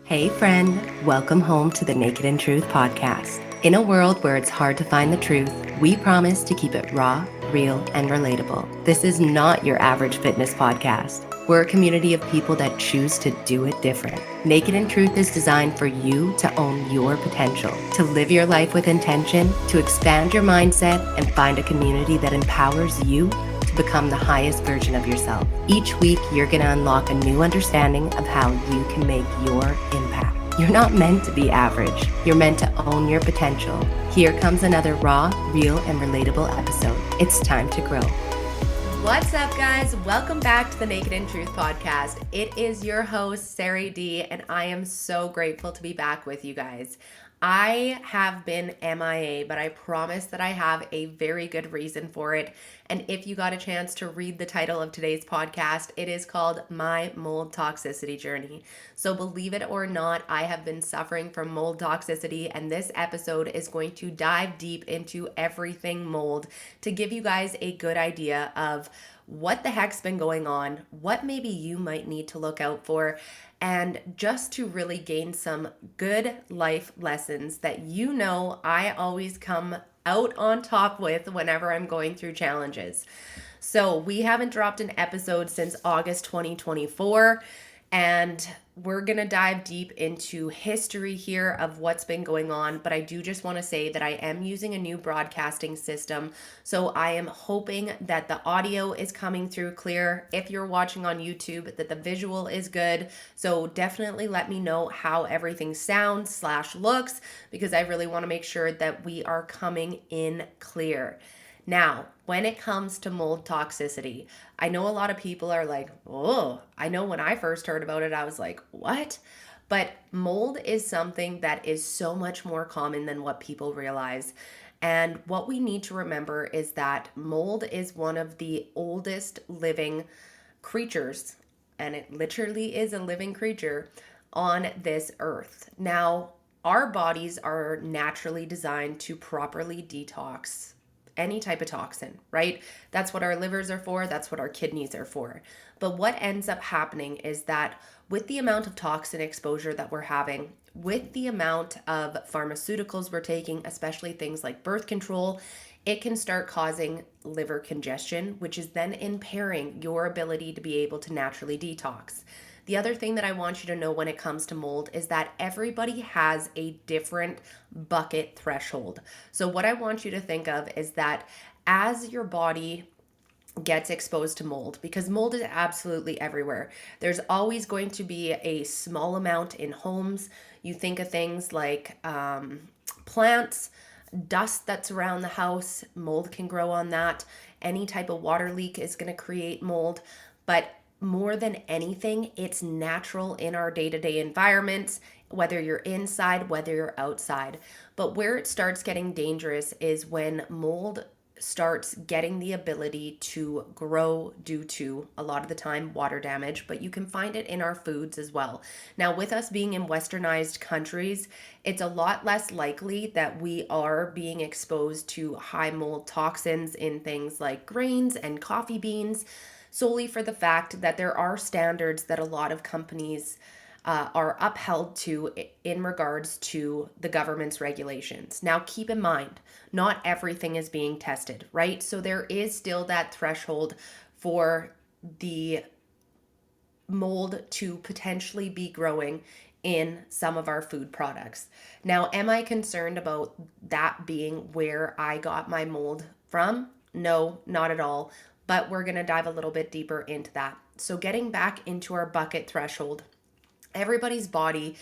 Hey friend, welcome home to the Naked and Truth podcast. In a world where it's hard to find the truth, we promise to keep it raw, real, and relatable. This is not your average fitness podcast. We're a community of people that choose to do it different. Naked and Truth is designed for you to own your potential, to live your life with intention, to expand your mindset, and find a community that empowers you to become the highest version of yourself. Each week, you're going to unlock a new understanding of how you can make your impact. You're not meant to be average. You're meant to own your potential. Here comes another raw, real, and relatable episode. It's time to grow. What's up, guys? Welcome back to the Naked and Truth podcast. It is your host, Sarah D, and I am so grateful to be back with you guys. I have been MIA, but I promise that I have a very good reason for it. And if you got a chance to read the title of today's podcast, it is called My Mold Toxicity Journey. So believe it or not, I have been suffering from mold toxicity, and this episode is going to dive deep into everything mold to give you guys a good idea of what the heck's been going on, what maybe you might need to look out for, and just to really gain some good life lessons that you know I always come out on top with whenever I'm going through challenges. So we haven't dropped an episode since August 2024, and we're going to dive deep into history here of what's been going on, but I do just want to say that I am using a new broadcasting system, so I am hoping that the audio is coming through clear. If you're watching on YouTube, that the visual is good, so definitely let me know how everything sounds / looks, because I really want to make sure that we are coming in clear. Now, when it comes to mold toxicity, I know a lot of people are like, oh, I know when I first heard about it, I was like, what? But mold is something that is so much more common than what people realize. And what we need to remember is that mold is one of the oldest living creatures, and it literally is a living creature on this earth. Now, our bodies are naturally designed to properly detox any type of toxin, right? That's what our livers are for. That's what our kidneys are for. But what ends up happening is that with the amount of toxin exposure that we're having, with the amount of pharmaceuticals we're taking, especially things like birth control, it can start causing liver congestion, which is then impairing your ability to be able to naturally detox. The other thing that I want you to know when it comes to mold is that everybody has a different bucket threshold. So what I want you to think of is that as your body gets exposed to mold, because mold is absolutely everywhere, there's always going to be a small amount in homes. You think of things like plants, dust that's around the house, mold can grow on that. Any type of water leak is going to create mold. But more than anything, it's natural in our day-to-day environments, whether you're inside, whether you're outside. But where it starts getting dangerous is when mold starts getting the ability to grow due to, a lot of the time, water damage, but you can find it in our foods as well. Now, with us being in westernized countries, it's a lot less likely that we are being exposed to high mold toxins in things like grains and coffee beans, solely for the fact that there are standards that a lot of companies are upheld to in regards to the government's regulations. Now, keep in mind, not everything is being tested, right? So there is still that threshold for the mold to potentially be growing in some of our food products. Now, am I concerned about that being where I got my mold from? No, not at all. But we're going to dive a little bit deeper into that. So getting back into our bucket threshold, everybody's body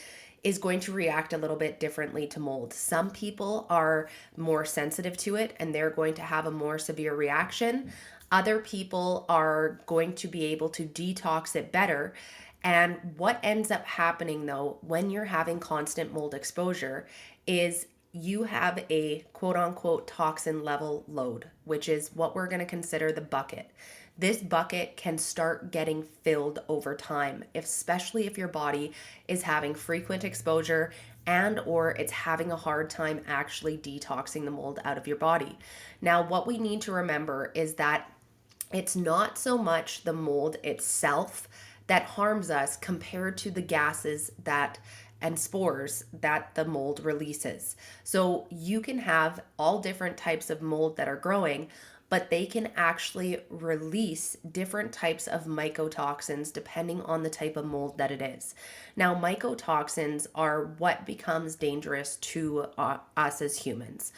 is going to react a little bit differently to mold. Some people are more sensitive to it and they're going to have a more severe reaction. Other people are going to be able to detox it better. And what ends up happening though, when you're having constant mold exposure, is you have a quote unquote toxin level load, which is what we're going to consider the bucket. This bucket can start getting filled over time, especially if your body is having frequent exposure and or it's having a hard time actually detoxing the mold out of your body. Now, what we need to remember is that it's not so much the mold itself that harms us compared to the gases that and spores that the mold releases. So you can have all different types of mold that are growing, but they can actually release different types of mycotoxins depending on the type of mold that it is. Now, mycotoxins are what becomes dangerous to us as humans.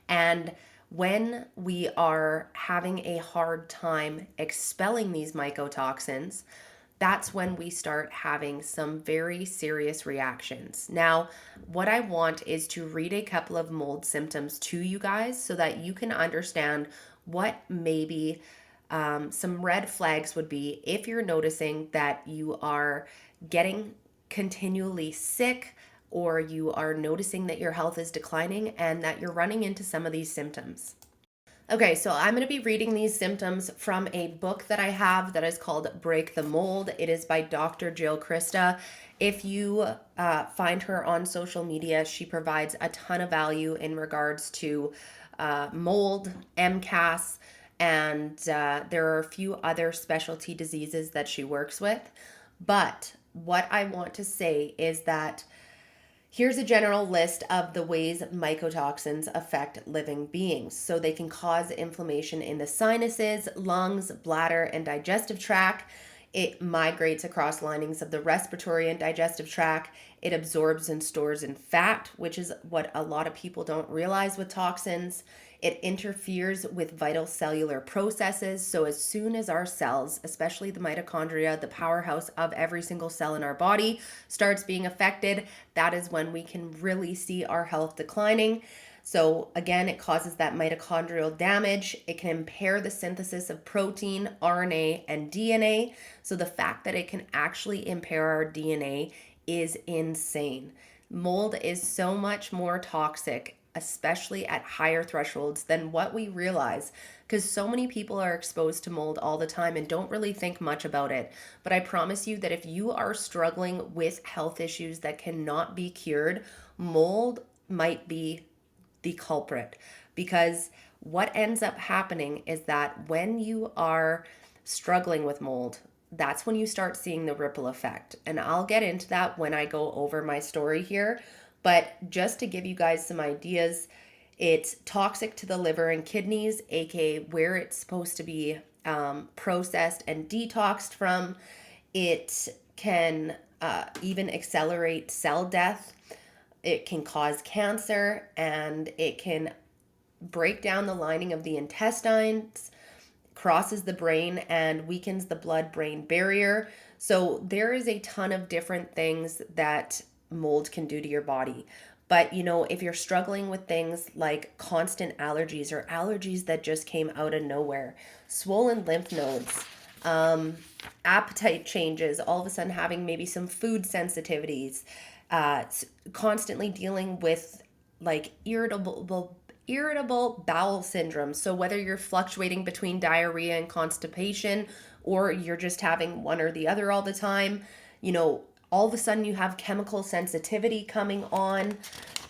And when we are having a hard time expelling these mycotoxins, that's when we start having some very serious reactions. Now, what I want is to read a couple of mold symptoms to you guys so that you can understand what maybe some red flags would be if you're noticing that you are getting continually sick, or you are noticing that your health is declining and that you're running into some of these symptoms. Okay, so I'm going to be reading these symptoms from a book that I have that is called Break the Mold. It is by Dr. Jill Krista. If you find her on social media, she provides a ton of value in regards to mold, MCAS, and there are a few other specialty diseases that she works with. But what I want to say is that here's a general list of the ways mycotoxins affect living beings. So they can cause inflammation in the sinuses, lungs, bladder, and digestive tract. It migrates across linings of the respiratory and digestive tract. It absorbs and stores in fat, which is what a lot of people don't realize with toxins. It interferes with vital cellular processes. So as soon as our cells, especially the mitochondria, the powerhouse of every single cell in our body, starts being affected, that is when we can really see our health declining. So again, it causes that mitochondrial damage. It can impair the synthesis of protein, RNA, and DNA. So the fact that it can actually impair our DNA is insane. Mold is so much more toxic, especially at higher thresholds, than what we realize, because so many people are exposed to mold all the time and don't really think much about it. But I promise you that if you are struggling with health issues that cannot be cured, mold might be the culprit, because what ends up happening is that when you are struggling with mold, that's when you start seeing the ripple effect. And I'll get into that when I go over my story here. But just to give you guys some ideas, it's toxic to the liver and kidneys, aka where it's supposed to be processed and detoxed from. It can even accelerate cell death. It can cause cancer, and it can break down the lining of the intestines, crosses the brain, and weakens the blood-brain barrier. So there is a ton of different things that mold can do to your body. But if you're struggling with things like constant allergies, or allergies that just came out of nowhere, swollen lymph nodes, appetite changes, all of a sudden having maybe some food sensitivities, constantly dealing with like irritable bowel syndrome. So whether you're fluctuating between diarrhea and constipation, or you're just having one or the other all the time, all of a sudden you have chemical sensitivity coming on.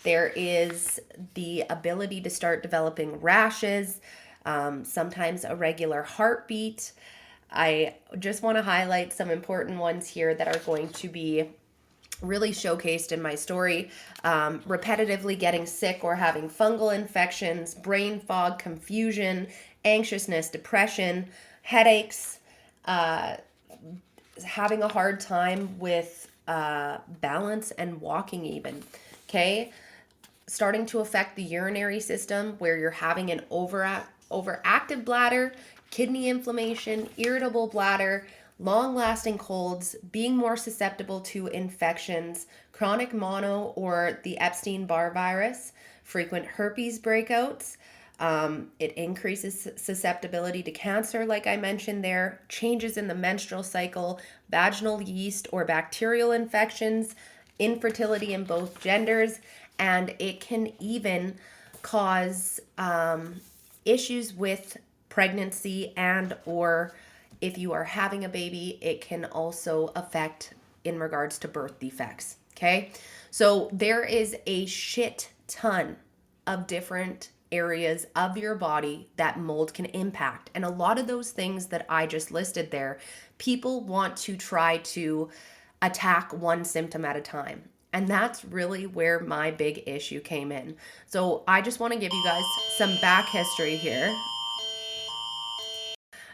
There is the ability to start developing rashes, sometimes irregular heartbeat. I just want to highlight some important ones here that are going to be really showcased in my story. Repetitively getting sick or having fungal infections, brain fog, confusion, anxiousness, depression, headaches, having a hard time with balance and walking even. Okay? Starting to affect the urinary system, where you're having an overactive bladder, kidney inflammation, irritable bladder, long-lasting colds, being more susceptible to infections, chronic mono or the Epstein-Barr virus, frequent herpes breakouts. It increases susceptibility to cancer, like I mentioned there, changes in the menstrual cycle, vaginal yeast or bacterial infections, infertility in both genders, and it can even cause issues with pregnancy, and or if you are having a baby, it can also affect in regards to birth defects. Okay, so there is a shit ton of different areas of your body that mold can impact, and a lot of those things that I just listed there, people want to try to attack one symptom at a time. And that's really where my big issue came in. So I just want to give you guys some back history here.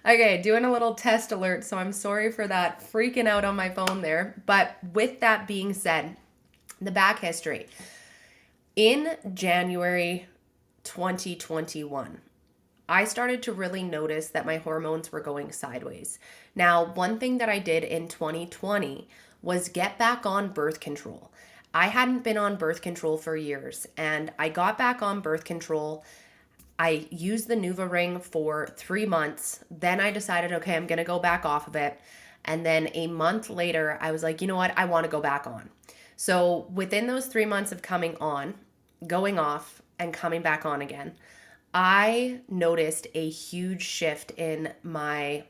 Okay, doing a little test alert, so I'm sorry for that freaking out on my phone there. But with that being said, the back history. In January 2021, I started to really notice that my hormones were going sideways. Now, one thing that I did in 2020 was get back on birth control. I hadn't been on birth control for years, and I got back on birth control. I used the NuvaRing for 3 months. Then I decided, okay, I'm going to go back off of it. And then a month later, I was like, you know what? I want to go back on. So within those 3 months of coming on, going off, and coming back on again, I noticed a huge shift in my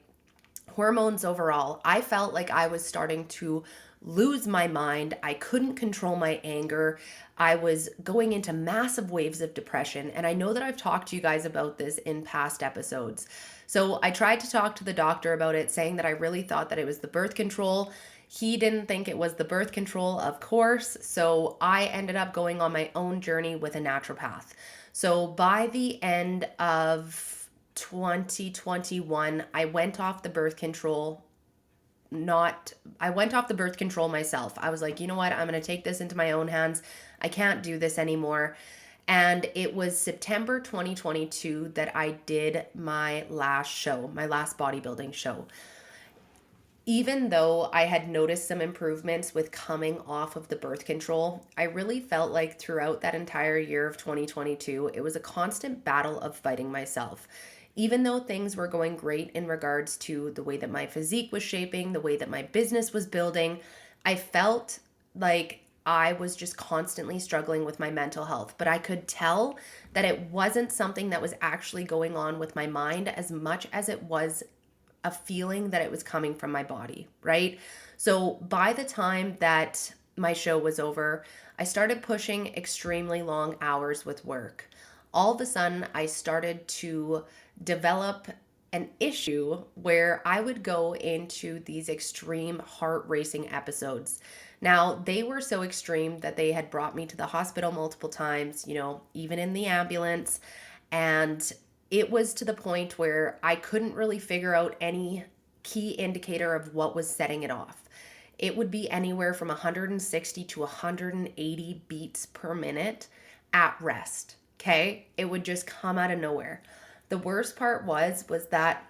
hormones overall. I felt like I was starting to lose my mind. I couldn't control my anger. I was going into massive waves of depression. And I know that I've talked to you guys about this in past episodes. So I tried to talk to the doctor about it, saying that I really thought that it was the birth control. He didn't think it was the birth control, of course. So I ended up going on my own journey with a naturopath. So by the end of 2021, I went off the birth control. I went off the birth control myself. I was like, you know what? I'm going to take this into my own hands. I can't do this anymore. And it was September 2022 that I did my last show, my last bodybuilding show. Even though I had noticed some improvements with coming off of the birth control, I really felt like throughout that entire year of 2022, it was a constant battle of fighting myself. Even though things were going great in regards to the way that my physique was shaping, the way that my business was building, I felt like I was just constantly struggling with my mental health. But I could tell that it wasn't something that was actually going on with my mind as much as it was a feeling that it was coming from my body, right? So by the time that my show was over, I started pushing extremely long hours with work. All of a sudden, I started to develop an issue where I would go into these extreme heart racing episodes. Now, they were so extreme that they had brought me to the hospital multiple times, even in the ambulance. And it was to the point where I couldn't really figure out any key indicator of what was setting it off. It would be anywhere from 160 to 180 beats per minute at rest. Okay? It would just come out of nowhere. The worst part was that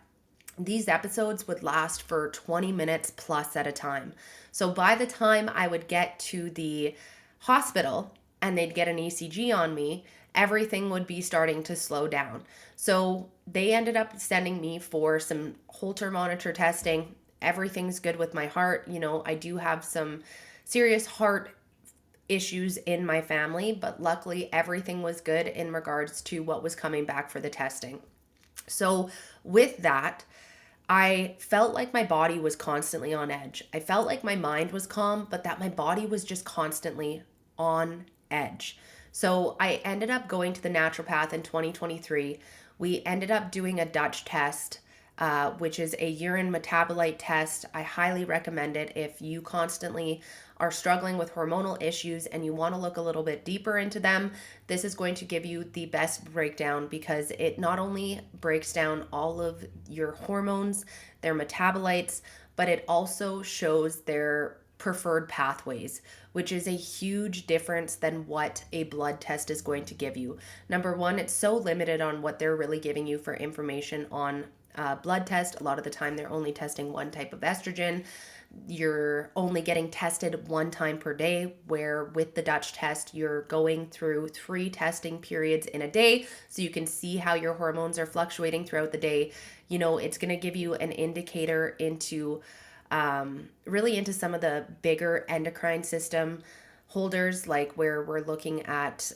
these episodes would last for 20 minutes plus at a time. So by the time I would get to the hospital and they'd get an ECG on me, everything would be starting to slow down. So they ended up sending me for some Holter monitor testing. Everything's good with my heart. I do have some serious heart issues in my family, but luckily everything was good in regards to what was coming back for the testing. So with that, I felt like my body was constantly on edge. I felt like my mind was calm, but that my body was just constantly on edge. So I ended up going to the naturopath in 2023. We ended up doing a Dutch test, which is a urine metabolite test. I highly recommend it if you constantly are struggling with hormonal issues and you want to look a little bit deeper into them. This is going to give you the best breakdown because it not only breaks down all of your hormones, their metabolites, but it also shows their preferred pathways, which is a huge difference than what a blood test is going to give you. Number one, it's so limited on what they're really giving you for information on blood test. A lot of the time they're only testing one type of estrogen. You're only getting tested one time per day, where with the Dutch test, you're going through 3 testing periods in a day so you can see how your hormones are fluctuating throughout the day. It's going to give you an indicator into really into some of the bigger endocrine system holders, like where we're looking at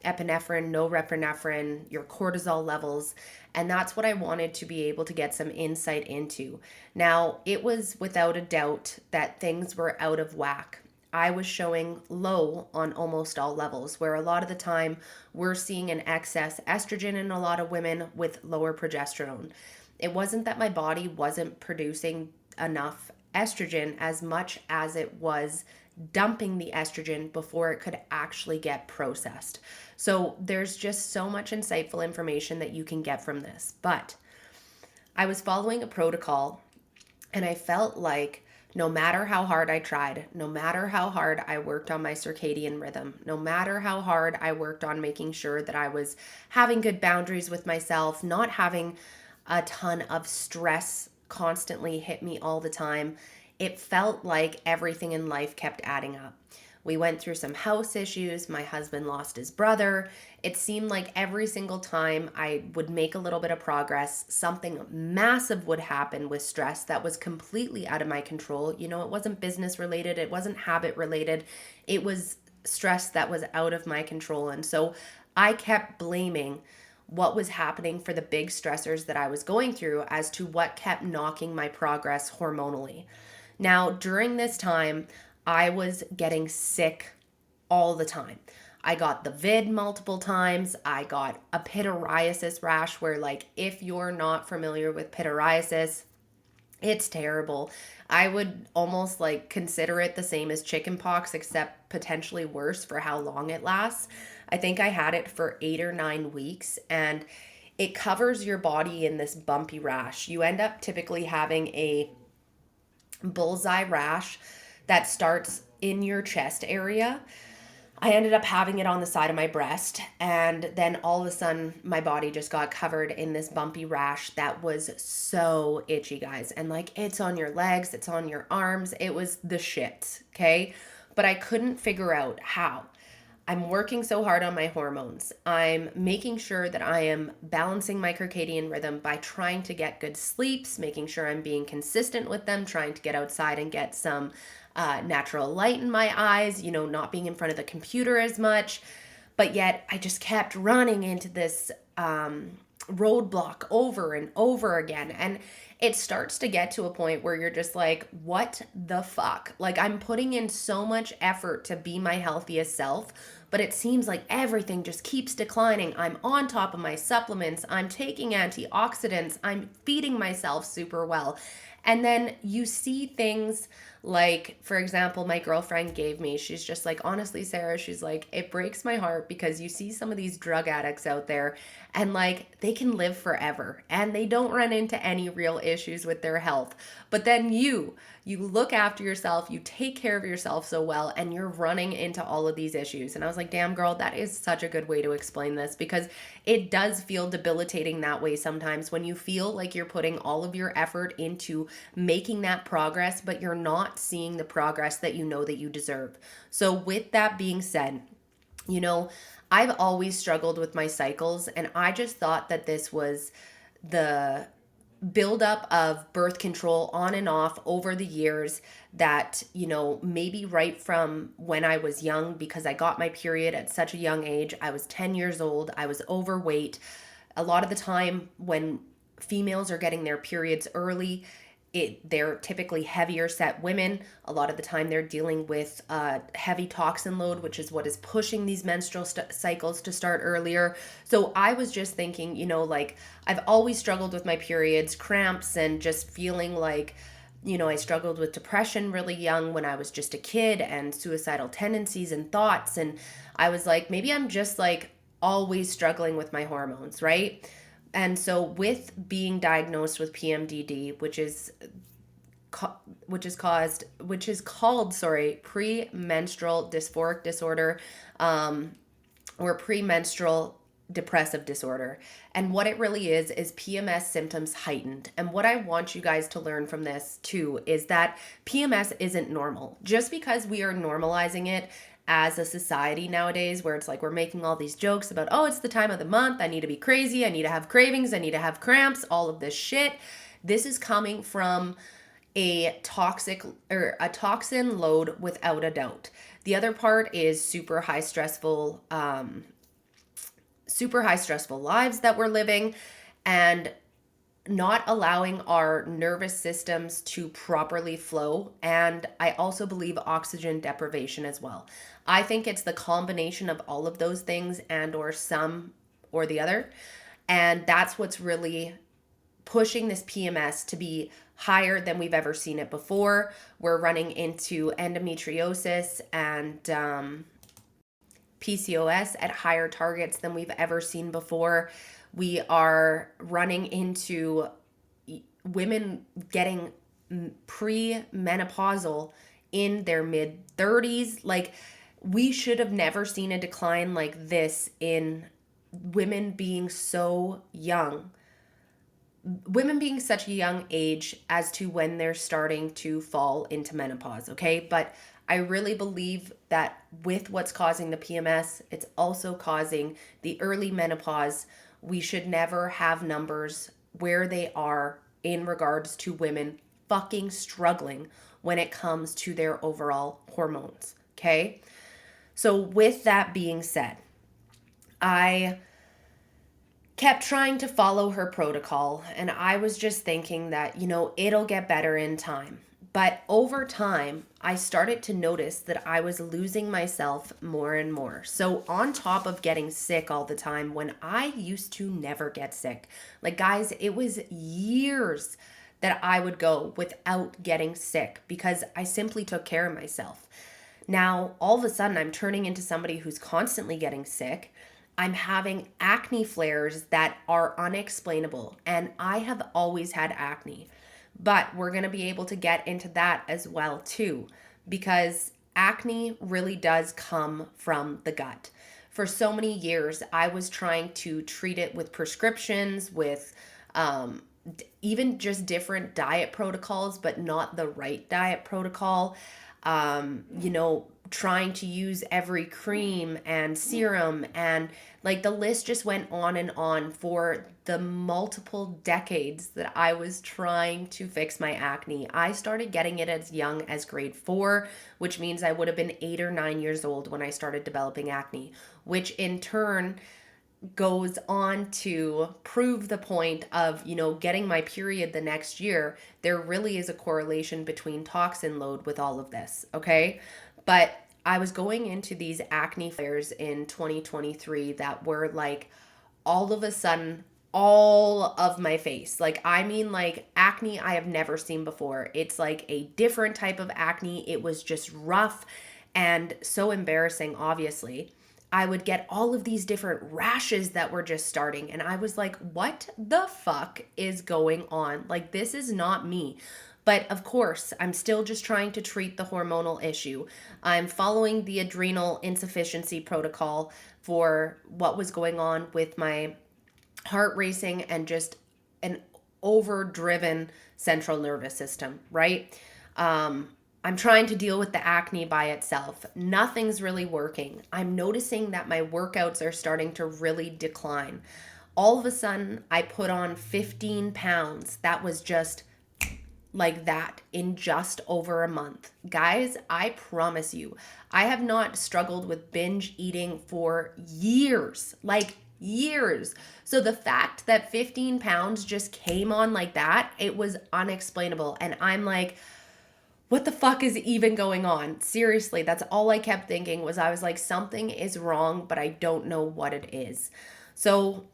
epinephrine, norepinephrine, your cortisol levels. And that's what I wanted to be able to get some insight into. Now, it was without a doubt that things were out of whack. I was showing low on almost all levels, where a lot of the time we're seeing an excess estrogen in a lot of women with lower progesterone. It wasn't that my body wasn't producing enough estrogen as much as it was dumping the estrogen before it could actually get processed. So there's just so much insightful information that you can get from this. But I was following a protocol, and I felt like no matter how hard I tried, no matter how hard I worked on my circadian rhythm, no matter how hard I worked on making sure that I was having good boundaries with myself, not having a ton of stress constantly hit me all the time, it felt like everything in life kept adding up. We went through some house issues. My husband lost his brother. It seemed like every single time I would make a little bit of progress, something massive would happen with stress that was completely out of my control. You know, it wasn't business related, it wasn't habit related. It was stress that was out of my control. And so I kept blaming what was happening for the big stressors that I was going through as to what kept knocking my progress hormonally. Now, during this time, I was getting sick all the time. I got the vid multiple times. I got a pityriasis rash where, like, if you're not familiar with pityriasis, it's terrible. I would almost like consider it the same as chickenpox, except potentially worse for how long it lasts. I think I had it for 8 or 9 weeks, and it covers your body in this bumpy rash. You end up typically having a bullseye rash that starts in your chest area. I ended up having it on the side of my breast, and then all of a sudden my body just got covered in this bumpy rash that was so itchy, guys. And like, it's on your legs, it's on your arms. It was the shit, okay? But I couldn't figure out how. I'm working so hard on my hormones. I'm making sure that I am balancing my circadian rhythm by trying to get good sleeps, making sure I'm being consistent with them, trying to get outside and get some natural light in my eyes, you know, not being in front of the computer as much. But yet I just kept running into this roadblock over and over again. And it starts to get to a point where you're just like, what the fuck? Like, I'm putting in so much effort to be my healthiest self, but it seems like everything just keeps declining. I'm on top of my supplements. I'm taking antioxidants. I'm feeding myself super well. And then you see things like, for example, my girlfriend gave me, she's just like, honestly, Sarah, she's like, it breaks my heart because you see some of these drug addicts out there and like they can live forever and they don't run into any real issues with their health. But then you look after yourself, you take care of yourself so well, and you're running into all of these issues. And I was like, damn girl, that is such a good way to explain this, because it does feel debilitating that way sometimes when you feel like you're putting all of your effort into making that progress, but you're not seeing the progress that you know that you deserve. So with that being said, you know, I've always struggled with my cycles, and I just thought that this was the buildup of birth control on and off over the years that, you know, maybe right from when I was young, because I got my period at such a young age. I was 10 years old. I was overweight. A lot of the time when females are getting their periods early, they're typically heavier set women. A lot of the time they're dealing with heavy toxin load, which is what is pushing these menstrual cycles to start earlier. So I was just thinking, you know, like, I've always struggled with my periods, cramps, and just feeling like, you know, I struggled with depression really young when I was just a kid, and suicidal tendencies and thoughts. And I was like, maybe I'm just like always struggling with my hormones, right? And so with being diagnosed with PMDD, which is called premenstrual dysphoric disorder, or premenstrual depressive disorder. And what it really is PMS symptoms heightened. And what I want you guys to learn from this too is that PMS isn't normal. Just because we are normalizing it as a society nowadays, where it's like we're making all these jokes about, oh, it's the time of the month, I need to be crazy, I need to have cravings, I need to have cramps, all of this shit. This is coming from a toxin load without a doubt. The other part is super high stressful lives that we're living, and not allowing our nervous systems to properly flow. And I also believe oxygen deprivation as well. I think it's the combination of all of those things, and or some or the other. And that's what's really pushing this PMS to be higher than we've ever seen it before. We're running into endometriosis and PCOS at higher targets than we've ever seen before. We are running into women getting pre-menopausal in their mid 30s. Like, we should have never seen a decline like this in women being so young. Women being such a young age as to when they're starting to fall into menopause, okay? But I really believe that with what's causing the PMS, it's also causing the early menopause. We should never have numbers where they are in regards to women fucking struggling when it comes to their overall hormones, okay? So with that being said, I kept trying to follow her protocol, and I was just thinking that, it'll get better in time. But over time, I started to notice that I was losing myself more and more. So on top of getting sick all the time, when I used to never get sick, like, guys, it was years that I would go without getting sick because I simply took care of myself. Now, all of a sudden, I'm turning into somebody who's constantly getting sick. I'm having acne flares that are unexplainable, and I have always had acne. But we're going to be able to get into that as well too, because acne really does come from the gut. For so many years, I was trying to treat it with prescriptions, with even just different diet protocols, but not the right diet protocol. Trying to use every cream and serum, and like the list just went on and on for the multiple decades that I was trying to fix my acne. I started getting it as young as grade 4, which means I would have been 8 or 9 years old when I started developing acne, which in turn goes on to prove the point of, getting my period the next year. There really is a correlation between toxin load with all of this, okay? But I was going into these acne flares in 2023 that were like all of a sudden all of my face. Like, I mean, like acne I have never seen before. It's like a different type of acne. It was just rough and so embarrassing, obviously. I would get all of these different rashes that were just starting. And I was like, what the fuck is going on? Like, this is not me. But of course, I'm still just trying to treat the hormonal issue. I'm following the adrenal insufficiency protocol for what was going on with my heart racing and just an overdriven central nervous system, right? I'm trying to deal with the acne by itself. Nothing's really working. I'm noticing that my workouts are starting to really decline. All of a sudden, I put on 15 pounds. That was just like that in just over a month. Guys, I promise you, I have not struggled with binge eating for years, like years. So the fact that 15 pounds just came on like that, it was unexplainable. And I'm like, what the fuck is even going on? Seriously, that's all I kept thinking was I was like, something is wrong, but I don't know what it is. So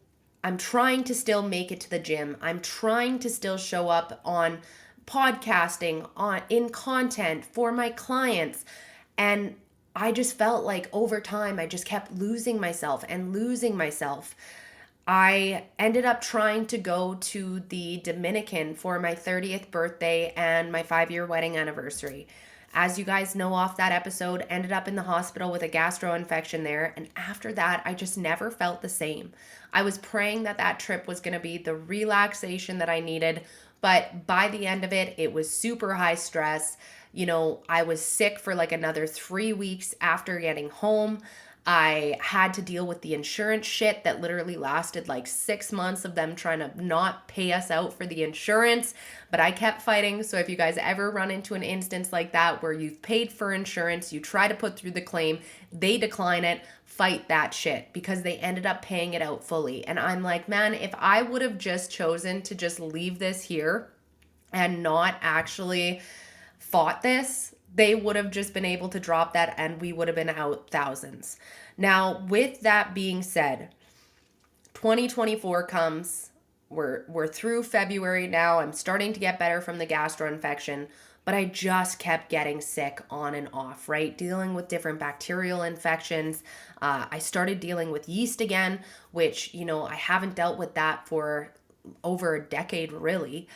I'm trying to still make it to the gym. I'm trying to still show up on podcasting, on in content for my clients. And I just felt like over time, I just kept losing myself and losing myself. I ended up trying to go to the Dominican for my 30th birthday and my 5-year wedding anniversary. As you guys know off that episode, ended up in the hospital with a gastro infection there. And after that, I just never felt the same. I was praying that that trip was going to be the relaxation that I needed. But by the end of it, it was super high stress. I was sick for like another 3 weeks after getting home. I had to deal with the insurance shit that literally lasted like 6 months of them trying to not pay us out for the insurance. But I kept fighting. So if you guys ever run into an instance like that where you've paid for insurance, you try to put through the claim, they decline it, fight that shit because they ended up paying it out fully. And I'm like, man, if I would have just chosen to just leave this here and not actually fought this, they would have just been able to drop that and we would have been out thousands. Now, with that being said, 2024 comes. we're through February now. I'm starting to get better from the gastro infection, but I just kept getting sick on and off, right? Dealing with different bacterial infections. I started dealing with yeast again, which, I haven't dealt with that for over a decade, really.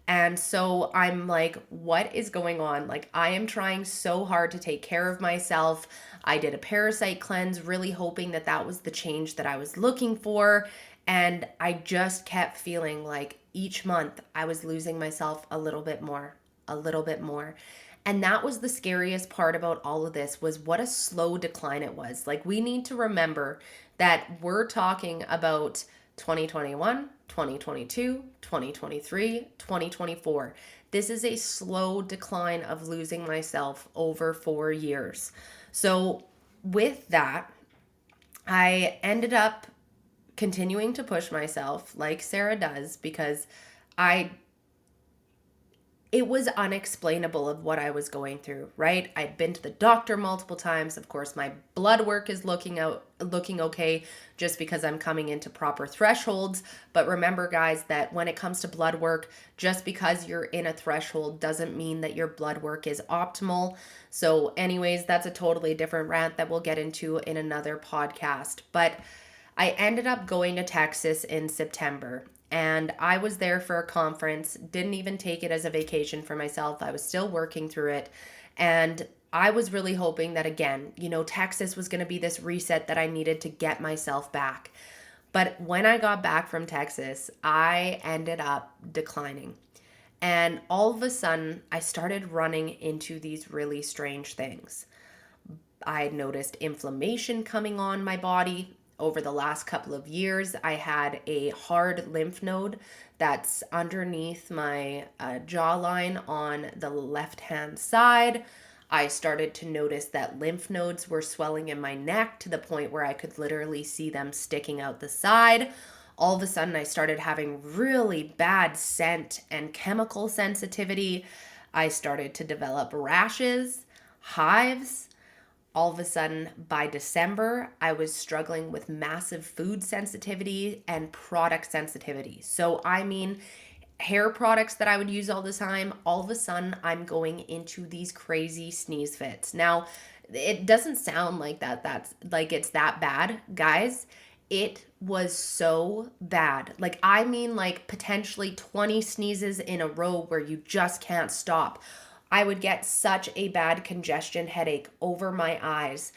And so I'm like, what is going on? Like, I am trying so hard to take care of myself. I did a parasite cleanse, really hoping that that was the change that I was looking for. And I just kept feeling like each month I was losing myself a little bit more, a little bit more. And that was the scariest part about all of this, was what a slow decline it was. Like, we need to remember that we're talking about 2021, 2022, 2023, 2024. This is a slow decline of losing myself over 4 years. So with that, I ended up continuing to push myself like Sarah does, because I it was unexplainable of what I was going through, right? I'd been to the doctor multiple times. Of course, my blood work is looking okay, just because I'm coming into proper thresholds. But remember, guys, that when it comes to blood work, just because you're in a threshold doesn't mean that your blood work is optimal. So anyways, that's a totally different rant that we'll get into in another podcast. But I ended up going to Texas in September, and I was there for a conference, didn't even take it as a vacation for myself. I was still working through it. And I was really hoping that, again, Texas was going to be this reset that I needed to get myself back. But when I got back from Texas, I ended up declining. And all of a sudden, I started running into these really strange things. I noticed inflammation coming on my body. Over the last couple of years, I had a hard lymph node that's underneath my jawline on the left-hand side. I started to notice that lymph nodes were swelling in my neck to the point where I could literally see them sticking out the side. All of a sudden, I started having really bad scent and chemical sensitivity. I started to develop rashes, hives. All of a sudden, by December, I was struggling with massive food sensitivity and product sensitivity. So, I mean, hair products that I would use all the time, all of a sudden, I'm going into these crazy sneeze fits. Now, it doesn't sound like that's like it's that bad, guys. It was so bad. Like, I mean, like potentially 20 sneezes in a row where you just can't stop. I would get such a bad congestion headache over my eyes.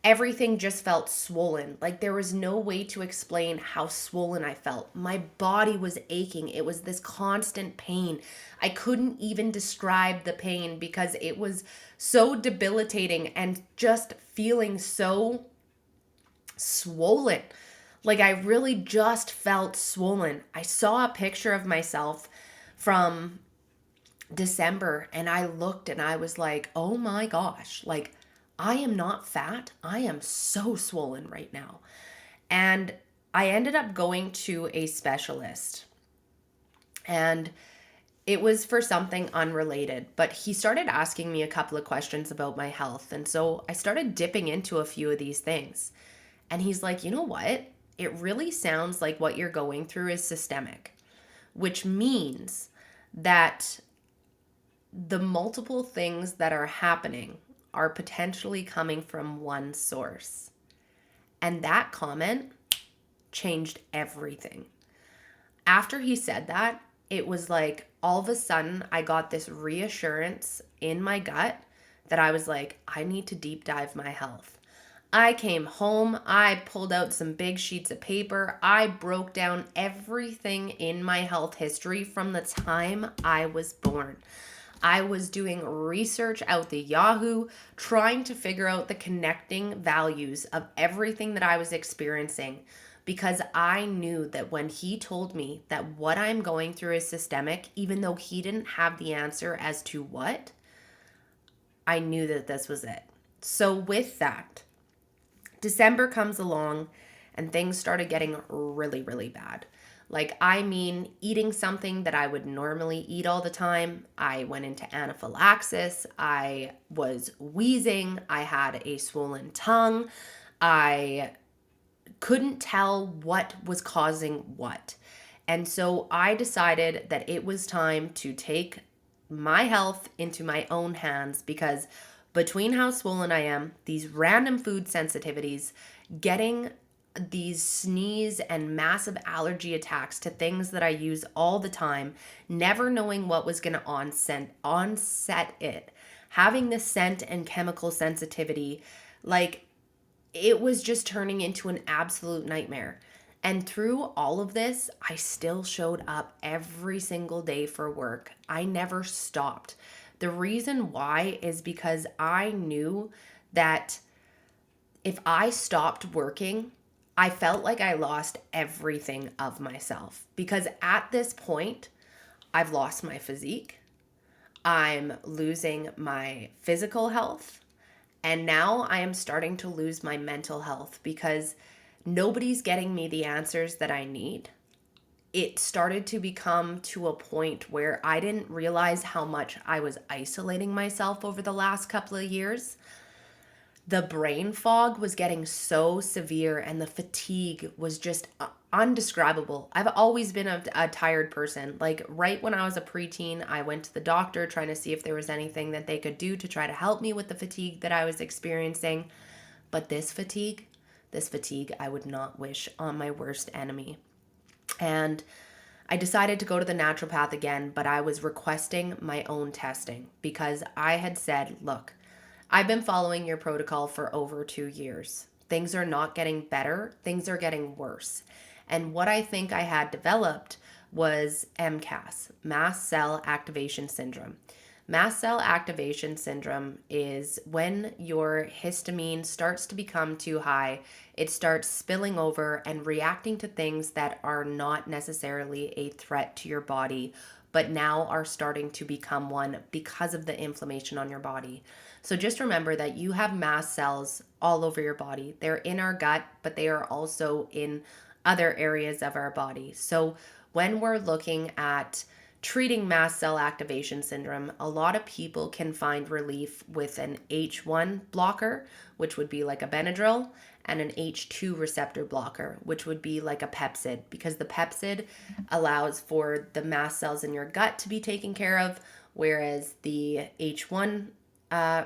Everything just felt swollen. Like, there was no way to explain how swollen I felt. My body was aching. It was this constant pain. I couldn't even describe the pain because it was so debilitating and just feeling so swollen. Like, I really just felt swollen. I saw a picture of myself from December, and I looked and I was like, oh my gosh, like, I am not fat. I am so swollen right now. And I ended up going to a specialist, and it was for something unrelated, but he started asking me a couple of questions about my health. And so I started dipping into a few of these things. And he's like, you know what? It really sounds like what you're going through is systemic, which means that the multiple things that are happening are potentially coming from one source. And that comment changed everything. After he said that, it was like all of a sudden I got this reassurance in my gut that I was like, I need to deep dive my health. I came home, I pulled out some big sheets of paper, I broke down everything in my health history from the time I was born. I was doing research out the Yahoo, trying to figure out the connecting values of everything that I was experiencing, because I knew that when he told me that what I'm going through is systemic, even though he didn't have the answer as to what, I knew that this was it. So with that, December comes along and things started getting really, really bad. Like, I mean, eating something that I would normally eat all the time, I went into anaphylaxis, I was wheezing, I had a swollen tongue, I couldn't tell what was causing what. And so I decided that it was time to take my health into my own hands, because between how swollen I am, these random food sensitivities, getting these sneeze and massive allergy attacks to things that I use all the time, never knowing what was going to onset it, having this scent and chemical sensitivity, like, it was just turning into an absolute nightmare. And through all of this, I still showed up every single day for work. I never stopped. The reason why is because I knew that if I stopped working, I felt like I lost everything of myself. Because at this point, I've lost my physique, I'm losing my physical health, and now I am starting to lose my mental health because nobody's getting me the answers that I need. It started to become to a point where I didn't realize how much I was isolating myself over the last couple of years. The brain fog was getting so severe and the fatigue was just undescribable. I've always been a tired person. Like, right when I was a preteen, I went to the doctor trying to see if there was anything that they could do to try to help me with the fatigue that I was experiencing. But this fatigue, I would not wish on my worst enemy. And I decided to go to the naturopath again, but I was requesting my own testing because I had said, look, I've been following your protocol for over 2 years. Things are not getting better, things are getting worse. And what I think I had developed was MCAS, mast cell activation syndrome. Mast cell activation syndrome is when your histamine starts to become too high, it starts spilling over and reacting to things that are not necessarily a threat to your body, but now are starting to become one because of the inflammation on your body. So just remember that you have mast cells all over your body. They're in our gut, but they are also in other areas of our body. So when we're looking at treating mast cell activation syndrome, a lot of people can find relief with an H1 blocker, which would be like a Benadryl, and an H2 receptor blocker, which would be like a Pepcid, because the Pepcid allows for the mast cells in your gut to be taken care of, whereas the H1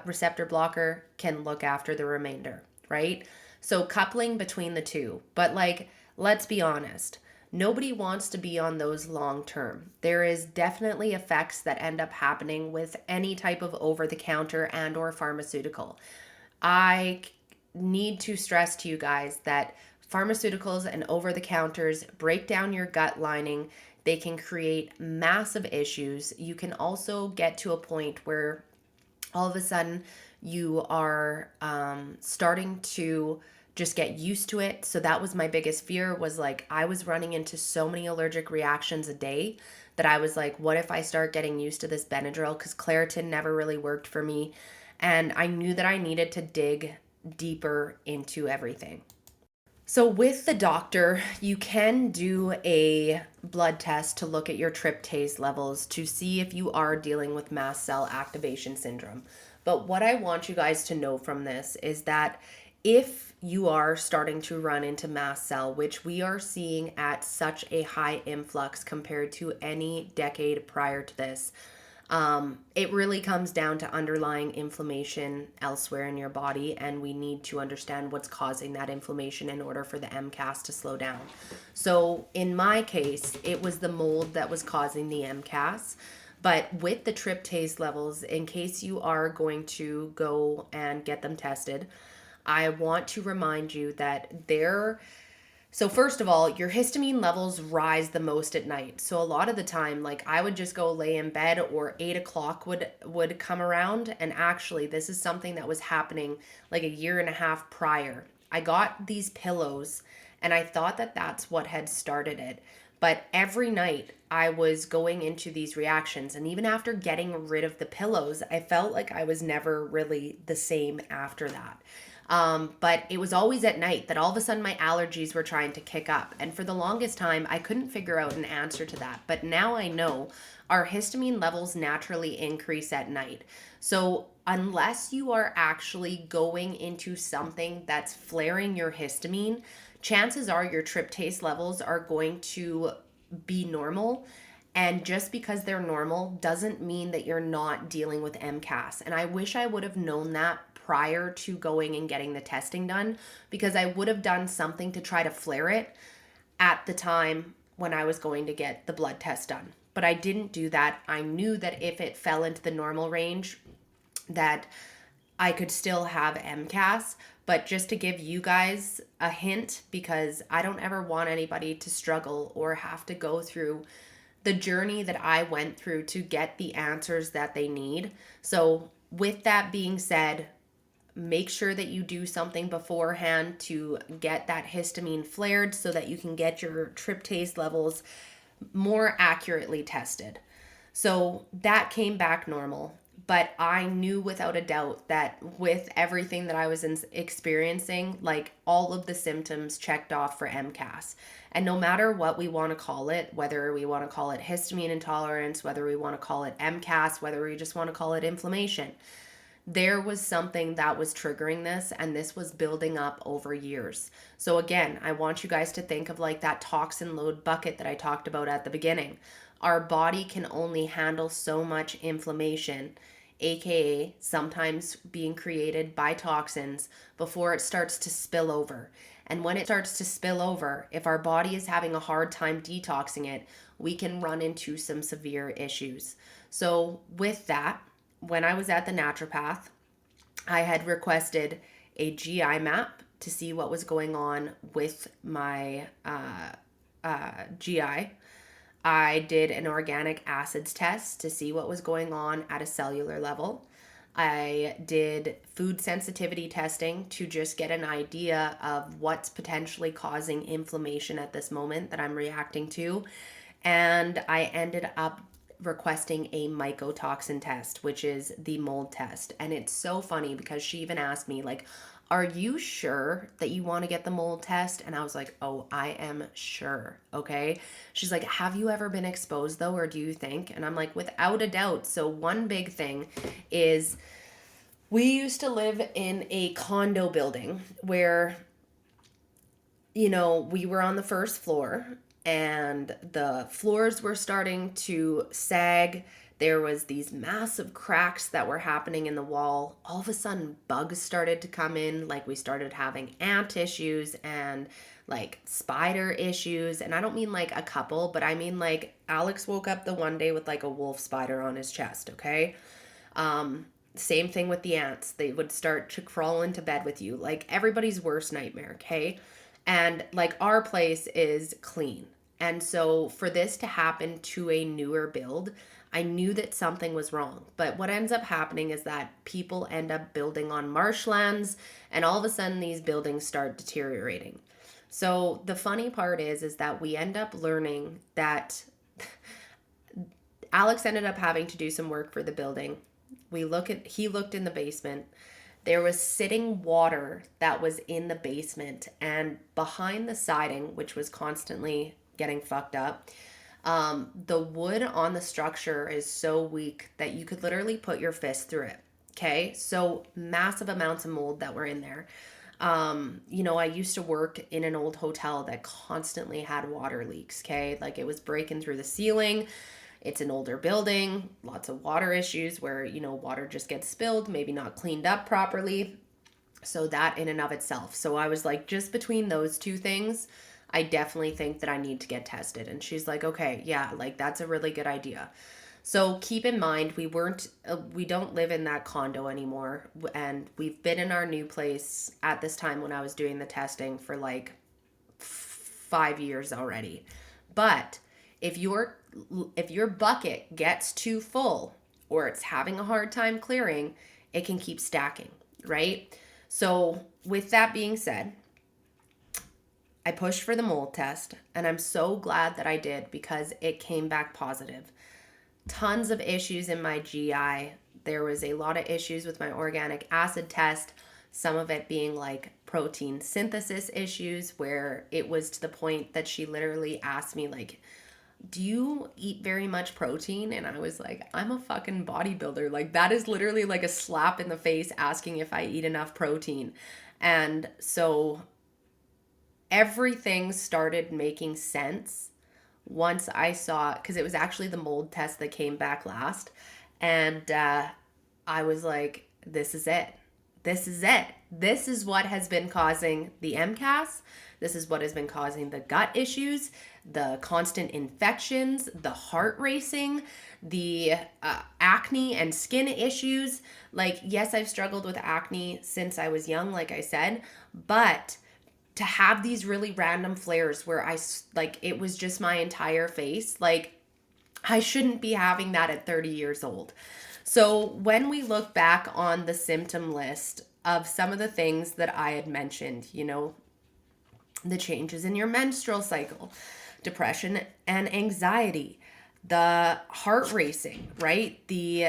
receptor blocker can look after the remainder, right? So coupling between the two. But like, let's be honest, nobody wants to be on those long term. There is definitely effects that end up happening with any type of over-the-counter and or pharmaceutical. I need to stress to you guys that pharmaceuticals and over-the-counters break down your gut lining. They can create massive issues. You can also get to a point where all of a sudden you are starting to just get used to it. So that was my biggest fear, was like I was running into so many allergic reactions a day that I was like, what if I start getting used to this Benadryl? Because Claritin never really worked for me. And I knew that I needed to dig deeper into everything. So with the doctor, you can do a blood test to look at your tryptase levels to see if you are dealing with mast cell activation syndrome. But what I want you guys to know from this is that if you are starting to run into mast cell, which we are seeing at such a high influx compared to any decade prior to this, it really comes down to underlying inflammation elsewhere in your body, and we need to understand what's causing that inflammation in order for the MCAS to slow down. So in my case, it was the mold that was causing the MCAS. But with the tryptase levels, in case you are going to go and get them tested, I want to remind you that so first of all, your histamine levels rise the most at night. So a lot of the time, like, I would just go lay in bed, or 8 o'clock would come around. And actually, this is something that was happening like a year and a half prior. I got these pillows and I thought that that's what had started it. But every night I was going into these reactions. And even after getting rid of the pillows, I felt like I was never really the same after that. But it was always at night that all of a sudden my allergies were trying to kick up. And for the longest time, I couldn't figure out an answer to that. But now I know our histamine levels naturally increase at night. So unless you are actually going into something that's flaring your histamine, chances are your tryptase levels are going to be normal. And just because they're normal doesn't mean that you're not dealing with MCAS. And I wish I would have known that prior to going and getting the testing done, because I would have done something to try to flare it at the time when I was going to get the blood test done. But I didn't do that. I knew that if it fell into the normal range, that I could still have MCAS. But just to give you guys a hint, because I don't ever want anybody to struggle or have to go through the journey that I went through to get the answers that they need. So with that being said, make sure that you do something beforehand to get that histamine flared so that you can get your tryptase levels more accurately tested. So that came back normal. But I knew without a doubt that with everything that I was experiencing, like all of the symptoms checked off for MCAS. And no matter what we want to call it, whether we want to call it histamine intolerance, whether we want to call it MCAS, whether we just want to call it inflammation, there was something that was triggering this, and this was building up over years. So again, I want you guys to think of like that toxin load bucket that I talked about at the beginning. Our body can only handle so much inflammation, aka sometimes being created by toxins, before it starts to spill over. And when it starts to spill over, if our body is having a hard time detoxing it, we can run into some severe issues. So with that, when I was at the naturopath, I had requested a GI map to see what was going on with my GI. I did an organic acids test to see what was going on at a cellular level. I did food sensitivity testing to just get an idea of what's potentially causing inflammation at this moment that I'm reacting to. And I ended up requesting a mycotoxin test, which is the mold test. And it's so funny because she even asked me, like, are you sure that you want to get the mold test? And I was like, oh, I am sure. Okay. She's like, have you ever been exposed though, or do you think? And I'm like, without a doubt. So one big thing is we used to live in a condo building where, you know, we were on the first floor and the floors were starting to sag. There was these massive cracks that were happening in the wall. All of a sudden, bugs started to come in. Like, we started having ant issues and like spider issues. And I don't mean like a couple, but I mean like Alex woke up the one day with like a wolf spider on his chest, okay? Same thing with the ants. They would start to crawl into bed with you. Like everybody's worst nightmare, okay? And like our place is clean. And so for this to happen to a newer build, I knew that something was wrong. But what ends up happening is that people end up building on marshlands, and all of a sudden these buildings start deteriorating. So the funny part is that we end up learning that Alex ended up having to do some work for the building. He looked in the basement. There was sitting water that was in the basement, and behind the siding, which was constantly getting fucked up, the wood on the structure is so weak that you could literally put your fist through it. Okay, so massive amounts of mold that were in there. You know, I used to work in an old hotel that constantly had water leaks. Okay, like it was breaking through the ceiling. It's an older building, lots of water issues where, you know, water just gets spilled, maybe not cleaned up properly. So that in and of itself. So I was like, just between those two things, I definitely think that I need to get tested. And she's like, okay, yeah, like that's a really good idea. So keep in mind, we don't live in that condo anymore. And we've been in our new place at this time when I was doing the testing for like 5 years already. But if your bucket gets too full or it's having a hard time clearing, it can keep stacking, right? So with that being said, I pushed for the mold test, and I'm so glad that I did because it came back positive. Tons of issues in my GI. There was a lot of issues with my organic acid test, some of it being like protein synthesis issues, where it was to the point that she literally asked me like, do you eat very much protein? And I was like, I'm a fucking bodybuilder. Like that is literally like a slap in the face asking if I eat enough protein. And so everything started making sense once I saw, because it was actually the mold test that came back last, and I was like, this is it. This is it. This is what has been causing the MCAS. This is what has been causing the gut issues, the constant infections, the heart racing, the acne and skin issues. Like, yes, I've struggled with acne since I was young, like I said, but to have these really random flares where it was just my entire face, like, I shouldn't be having that at 30 years old. So when we look back on the symptom list of some of the things that I had mentioned, the changes in your menstrual cycle, depression and anxiety, the heart racing, right? The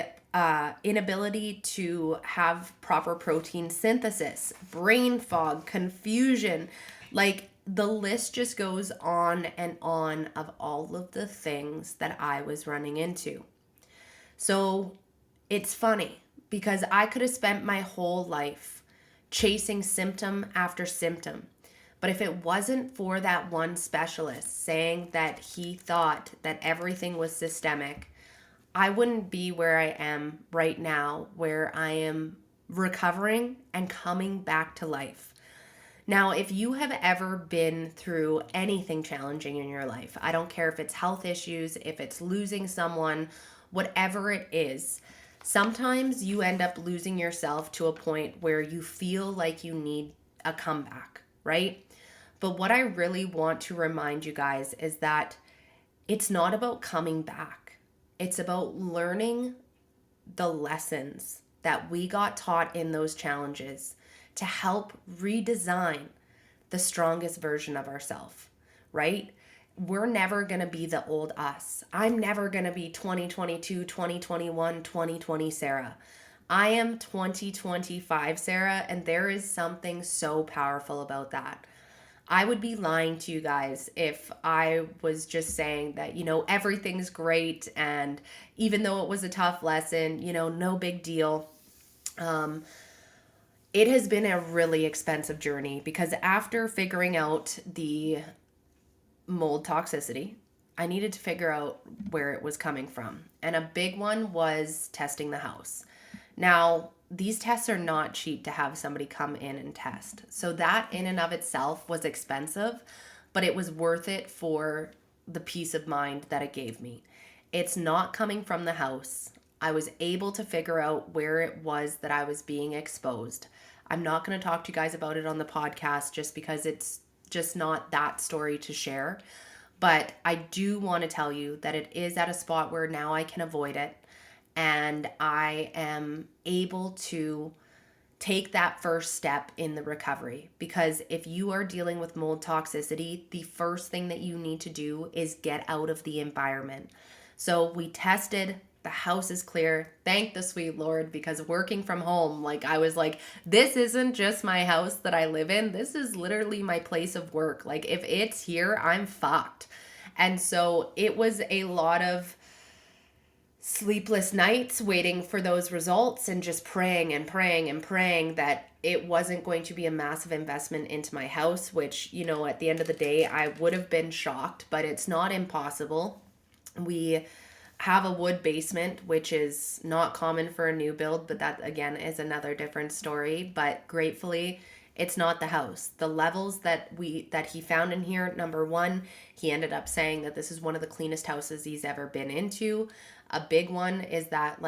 inability to have proper protein synthesis, brain fog, confusion, like the list just goes on and on of all of the things that I was running into. So it's funny because I could have spent my whole life chasing symptom after symptom. But if it wasn't for that one specialist saying that he thought that everything was systemic, I wouldn't be where I am right now, where I am recovering and coming back to life. Now, if you have ever been through anything challenging in your life, I don't care if it's health issues, if it's losing someone, whatever it is, sometimes you end up losing yourself to a point where you feel like you need a comeback, right? But what I really want to remind you guys is that it's not about coming back. It's about learning the lessons that we got taught in those challenges to help redesign the strongest version of ourselves, right? We're never going to be the old us. I'm never going to be 2022, 2021, 2020 Sarah. I am 2025 Sarah, and there is something so powerful about that. I would be lying to you guys if I was just saying that, everything's great, and even though it was a tough lesson, no big deal. It has been a really expensive journey because after figuring out the mold toxicity, I needed to figure out where it was coming from. And a big one was testing the house. Now, these tests are not cheap to have somebody come in and test. So that in and of itself was expensive, but it was worth it for the peace of mind that it gave me. It's not coming from the house. I was able to figure out where it was that I was being exposed. I'm not going to talk to you guys about it on the podcast just because it's just not that story to share. But I do want to tell you that it is at a spot where now I can avoid it. And I am able to take that first step in the recovery. Because if you are dealing with mold toxicity, the first thing that you need to do is get out of the environment. So we tested, the house is clear. Thank the sweet Lord, because working from home, I was like, this isn't just my house that I live in. This is literally my place of work. Like, if it's here, I'm fucked. And so it was a lot of sleepless nights waiting for those results and just praying and praying and praying that it wasn't going to be a massive investment into my house, which, at the end of the day, I would have been shocked, but it's not impossible. We have a wood basement, which is not common for a new build, but that again is another different story. But gratefully, it's not the house. The levels that he found in here, number one, he ended up saying that this is one of the cleanest houses he's ever been into. A big one is that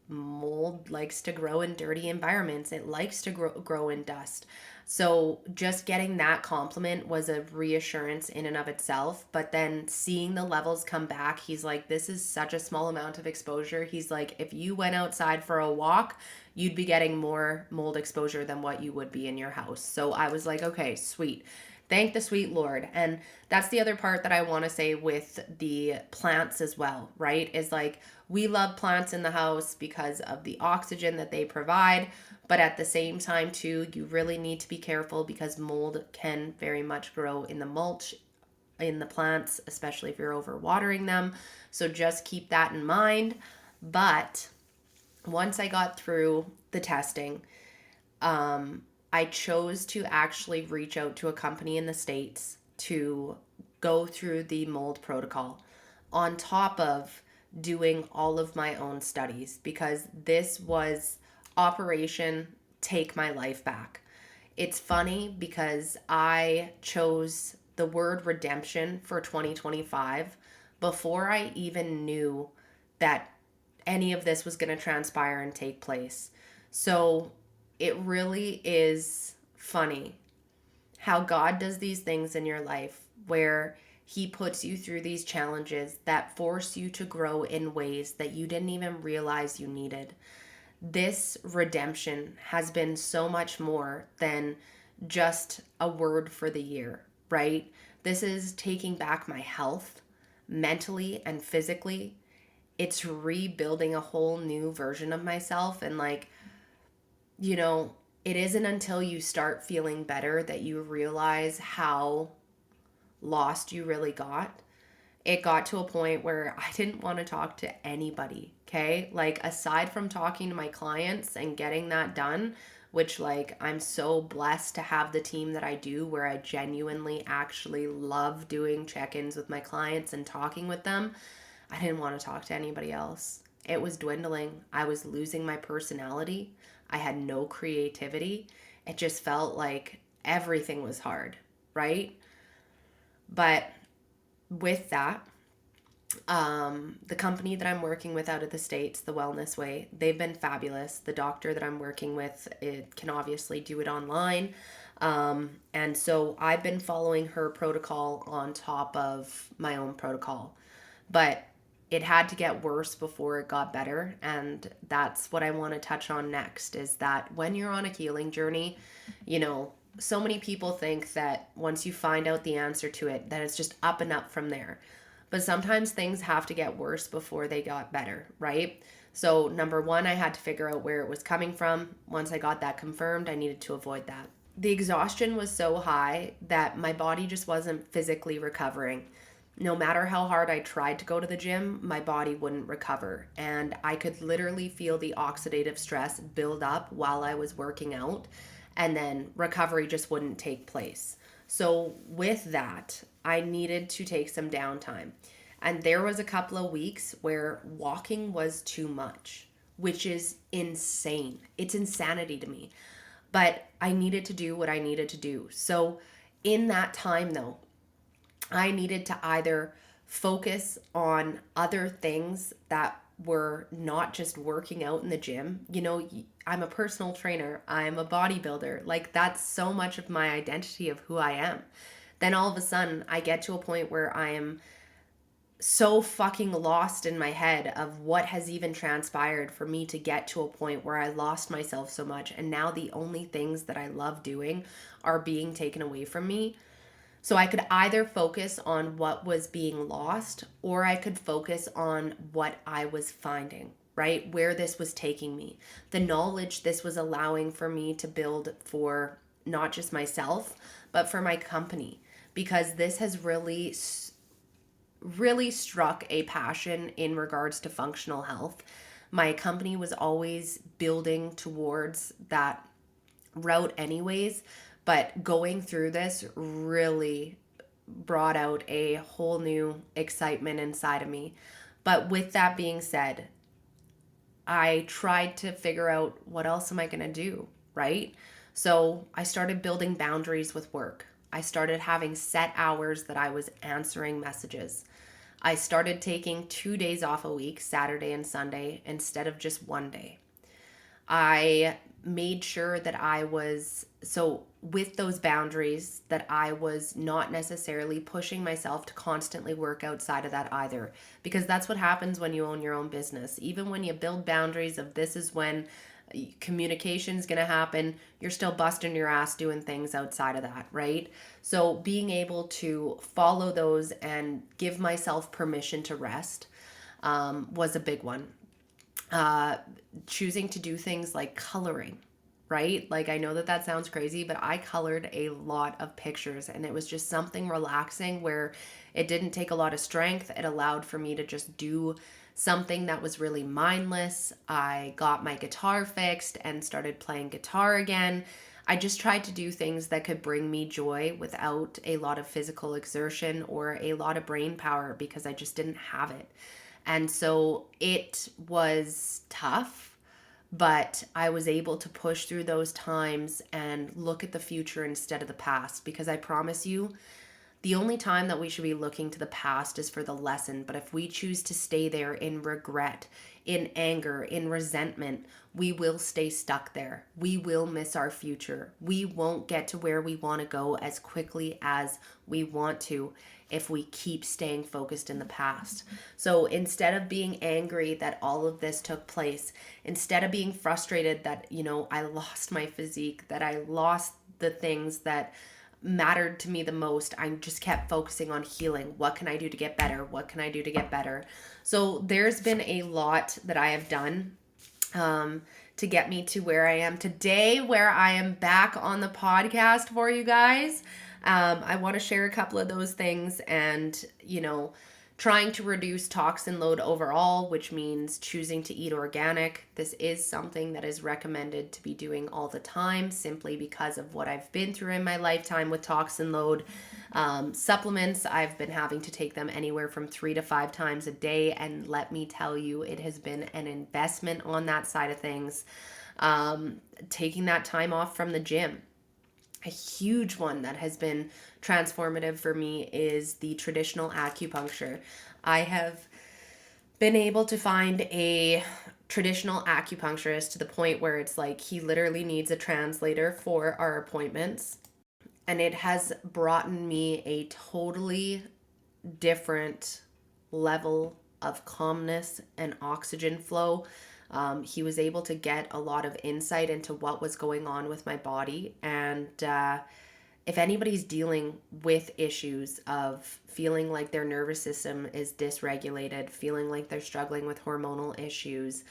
mold likes to grow in dirty environments. It likes to grow in dust. So just getting that compliment was a reassurance in and of itself. But then seeing the levels come back, he's like, this is such a small amount of exposure. He's like, if you went outside for a walk, you'd be getting more mold exposure than what you would be in your house. So I was like, okay, sweet. Thank the sweet Lord. And that's the other part that I want to say with the plants as well, right? Is we love plants in the house because of the oxygen that they provide. But at the same time, too, you really need to be careful because mold can very much grow in the mulch, in the plants, especially if you're overwatering them. So just keep that in mind. But once I got through the testing, I chose to actually reach out to a company in the States to go through the mold protocol. on top of doing all of my own studies, because this was Operation Take My Life Back. It's funny because I chose the word redemption for 2025 before I even knew that any of this was going to transpire and take place. So it really is funny how God does these things in your life where He puts you through these challenges that force you to grow in ways that you didn't even realize you needed. This redemption has been so much more than just a word for the year, right? This is taking back my health mentally and physically. It's rebuilding a whole new version of myself. And, like, you know, it isn't until you start feeling better that you realize how lost you really got. It got to a point where I didn't want to talk to anybody, okay? Like, aside from talking to my clients and getting that done, which, like, I'm so blessed to have the team that I do, where I genuinely actually love doing check-ins with my clients and talking with them. I didn't want to talk to anybody else. It was dwindling. I was losing my personality. I had no creativity. It just felt like everything was hard, right? But with that, the company that I'm working with out of the States, the Wellness Way, they've been fabulous. The doctor that I'm working with, it can obviously do it online. And so I've been following her protocol on top of my own protocol. But it had to get worse before it got better. And that's what I want to touch on next, is that when you're on a healing journey, you know, so many people think that once you find out the answer to it, that it's just up and up from there. But sometimes things have to get worse before they got better, right? So, number one, I had to figure out where it was coming from. Once I got that confirmed, I needed to avoid that. The exhaustion was so high that my body just wasn't physically recovering. No matter how hard I tried to go to the gym, my body wouldn't recover. And I could literally feel the oxidative stress build up while I was working out, and then recovery just wouldn't take place. So, with that, I needed to take some downtime. And there was a couple of weeks where walking was too much, which is insane. It's insanity to me. But I needed to do what I needed to do. So, in that time, though, I needed to either focus on other things that were not just working out in the gym. You know, I'm a personal trainer, I'm a bodybuilder. Like, that's so much of my identity of who I am. Then all of a sudden, I get to a point where I am so fucking lost in my head of what has even transpired for me to get to a point where I lost myself so much. And now the only things that I love doing are being taken away from me. So I could either focus on what was being lost, or I could focus on what I was finding, right? Where this was taking me, the knowledge this was allowing for me to build for not just myself, but for my company, because this has really struck a passion in regards to functional health. My company was always building towards that route anyways, but going through this really brought out a whole new excitement inside of me. But with that being said, I tried to figure out, what else am I going to do, right? So I started building boundaries with work. I started having set hours that I was answering messages. I started taking 2 days off a week, Saturday and Sunday, instead of just one day. I made sure that I was, so with those boundaries, that I was not necessarily pushing myself to constantly work outside of that either, because that's what happens when you own your own business. Even when you build boundaries of, this is when communication is going to happen, you're still busting your ass doing things outside of that, right? So being able to follow those and give myself permission to rest was a big one. Choosing to do things like coloring, right? Like, I know that that sounds crazy, but I colored a lot of pictures, and it was just something relaxing where it didn't take a lot of strength. It allowed for me to just do something that was really mindless. I got my guitar fixed and started playing guitar again. I just tried to do things that could bring me joy without a lot of physical exertion or a lot of brain power because I just didn't have it. And so it was tough, but I was able to push through those times and look at the future instead of the past, because I promise you, the only time that we should be looking to the past is for the lesson. But if we choose to stay there in regret, in anger, in resentment, we will stay stuck there. We will miss our future. We won't get to where we want to go as quickly as we want to if we keep staying focused in the past. So instead of being angry that all of this took place, instead of being frustrated that, I lost my physique, that I lost the things that mattered to me the most, I just kept focusing on healing. What can I do to get better? What can I do to get better? So there's been a lot that I have done to get me to where I am today, where I am back on the podcast for you guys. I want to share a couple of those things and, trying to reduce toxin load overall, which means choosing to eat organic. This is something that is recommended to be doing all the time simply because of what I've been through in my lifetime with toxin load. Supplements, I've been having to take them anywhere from 3 to 5 times a day. And let me tell you, it has been an investment on that side of things. Taking that time off from the gym. A huge one that has been transformative for me is the traditional acupuncture. I have been able to find a traditional acupuncturist to the point where it's like he literally needs a translator for our appointments. And it has brought me a totally different level of calmness and oxygen flow. He was able to get a lot of insight into what was going on with my body. And if anybody's dealing with issues of feeling like their nervous system is dysregulated, feeling like they're struggling with hormonal issues,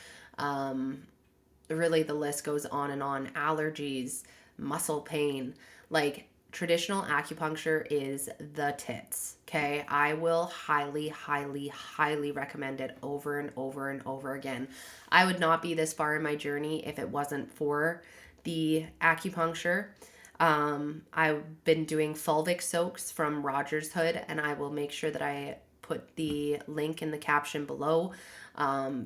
really the list goes on and on, allergies, muscle pain, like traditional acupuncture is the tits. Okay. I will highly, highly, highly recommend it over and over and over again. I would not be this far in my journey if it wasn't for the acupuncture. I've been doing fulvic soaks from Roger's Hood, and I will make sure that I put the link in the caption below,